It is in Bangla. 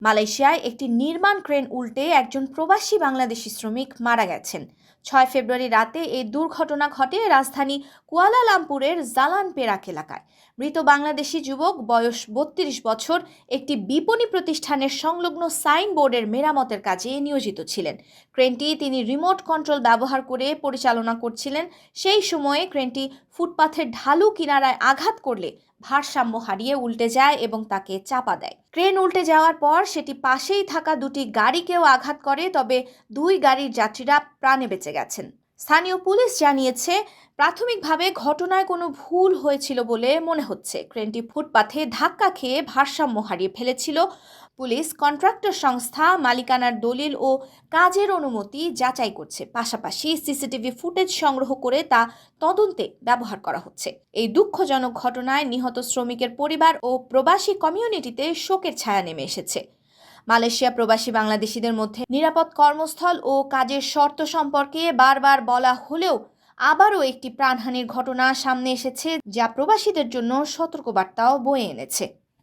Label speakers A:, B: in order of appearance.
A: মালয়েশিয়ায় একটি নির্মাণ ক্রেন উল্টে একজন প্রবাসী বাংলাদেশি শ্রমিক মারা গেছেন। 6 ফেব্রুয়ারি রাতে এই দুর্ঘটনা ঘটে রাজধানী কুয়ালালামপুরের জালান পেরাক এলাকায়। মৃত বাংলাদেশি যুবক বয়স 32 বছর একটি বিপণী প্রতিষ্ঠানের সংলগ্ন সাইনবোর্ডের মেরামতের কাজে নিয়োজিত ছিলেন। ক্রেনটি তিনি রিমোট কন্ট্রোল ব্যবহার করে পরিচালনা করছিলেন। সেই সময়ে ক্রেনটি ফুটপাথের ঢালু কিনারায় আঘাত করলে ভারসাম্য হারিয়ে উল্টে যায় এবং তাকে চাপা দেয়। ক্রেন উল্টে যাওয়ার পর সেটি পাশেই থাকা দুটি গাড়িকেও আঘাত করে, তবে দুই গাড়ির যাত্রীরা প্রাণে বেঁচে গেছেন। স্থানীয় পুলিশ জানিয়েছে, প্রাথমিকভাবে ঘটনায় কোনো ভুল হয়েছিল বলে মনে হচ্ছে। ক্রেনটি ফুটপাথে ধাক্কা খেয়ে ভারসাম্য হারিয়ে ফেলেছিল। পুলিশ কন্ট্রাক্টর সংস্থা, মালিকানার দলিল ও কাজের অনুমতি যাচাই করছে। পাশাপাশি সিসিটিভি ফুটেজ সংগ্রহ করে তা তদন্তে ব্যবহার করা হচ্ছে। এই দুঃখজনক ঘটনায় নিহত শ্রমিকের পরিবার ও প্রবাসী কমিউনিটিতে শোকের ছায়া নেমে এসেছে। মালয়েশিয়া প্রবাসী বাংলাদেশিদের মধ্যে নিরাপদ কর্মস্থল ও কাজের শর্ত সম্পর্কে বারবার বলা হলেও আবারও একটি প্রাণহানির ঘটনা সামনে এসেছে, যা প্রবাসীদের জন্য সতর্কবার্তাও বয়ে এনেছে।